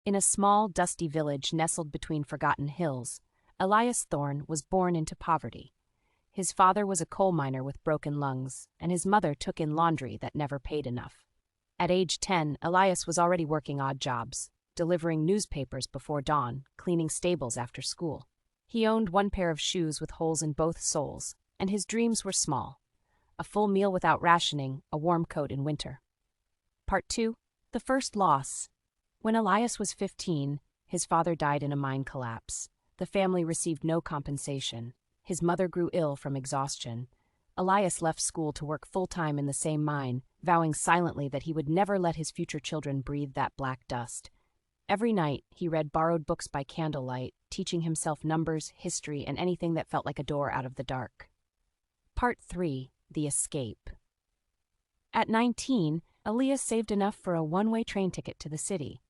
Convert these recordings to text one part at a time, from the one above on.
In a small, dusty village nestled between forgotten hills, Elias Thorne was born into poverty. His father was a coal miner with broken lungs, and his mother took in laundry that never paid enough. At age 10, Elias was already working odd jobs, delivering newspapers before dawn, cleaning stables after school. He owned one pair of shoes with holes in both soles, and his dreams were small: a full meal without rationing, a warm coat in winter. Part 2. The First Loss. When Elias was 15, his father died in a mine collapse. The family received no compensation. His mother grew ill from exhaustion. Elias left school to work full-time in the same mine, vowing silently that he would never let his future children breathe that black dust. Every night, he read borrowed books by candlelight, teaching himself numbers, history, and anything that felt like a door out of the dark. Part 3. The Escape. At 19, Elias saved enough for a one-way train ticket to the city.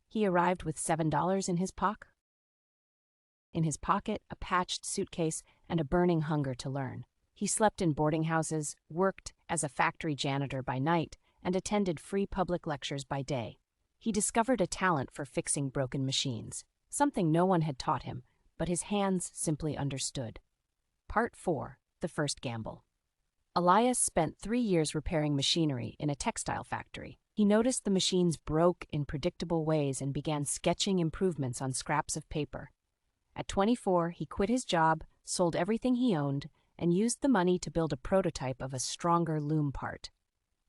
He arrived with $7 in his pocket. In his pocket, a patched suitcase, and a burning hunger to learn. He slept in boarding houses, worked as a factory janitor by night, and attended free public lectures by day. He discovered a talent for fixing broken machines, something no one had taught him, but his hands simply understood. Part 4. The First Gamble. Elias spent 3 years repairing machinery in a textile factory. He noticed the machines broke in predictable ways and began sketching improvements on scraps of paper. At 24, he quit his job, sold everything he owned, and used the money to build a prototype of a stronger loom part.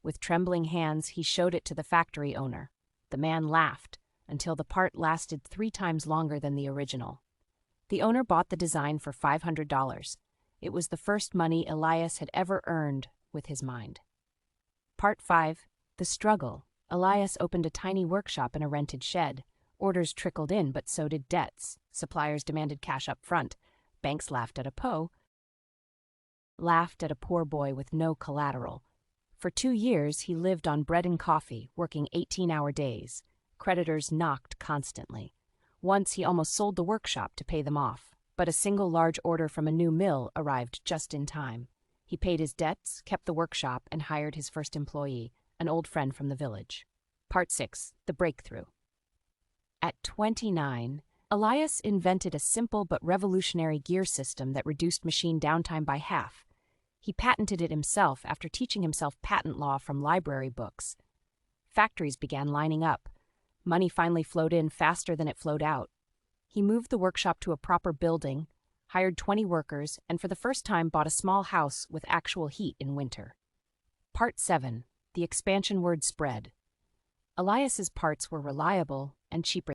With trembling hands, he showed it to the factory owner. The man laughed until the part lasted 3 times longer than the original. The owner bought the design for $500. It was the first money Elias had ever earned with his mind. Part 5. The Struggle. Elias opened a tiny workshop in a rented shed. Orders trickled in, but so did debts. Suppliers demanded cash up front. Banks laughed at a poor boy with no collateral. For 2 years, he lived on bread and coffee, working 18-hour days. Creditors knocked constantly. Once he almost sold the workshop to pay them off, but a single large order from a new mill arrived just in time. He paid his debts, kept the workshop, and hired his first employee, an old friend from the village. Part 6. The Breakthrough. At 29, Elias invented a simple but revolutionary gear system that reduced machine downtime by half. He patented it himself after teaching himself patent law from library books. Factories began lining up. Money finally flowed in faster than it flowed out. He moved the workshop to a proper building, hired 20 workers, and for the first time bought a small house with actual heat in winter. Part 7. The expansion word spread. Elias's parts were reliable and cheaper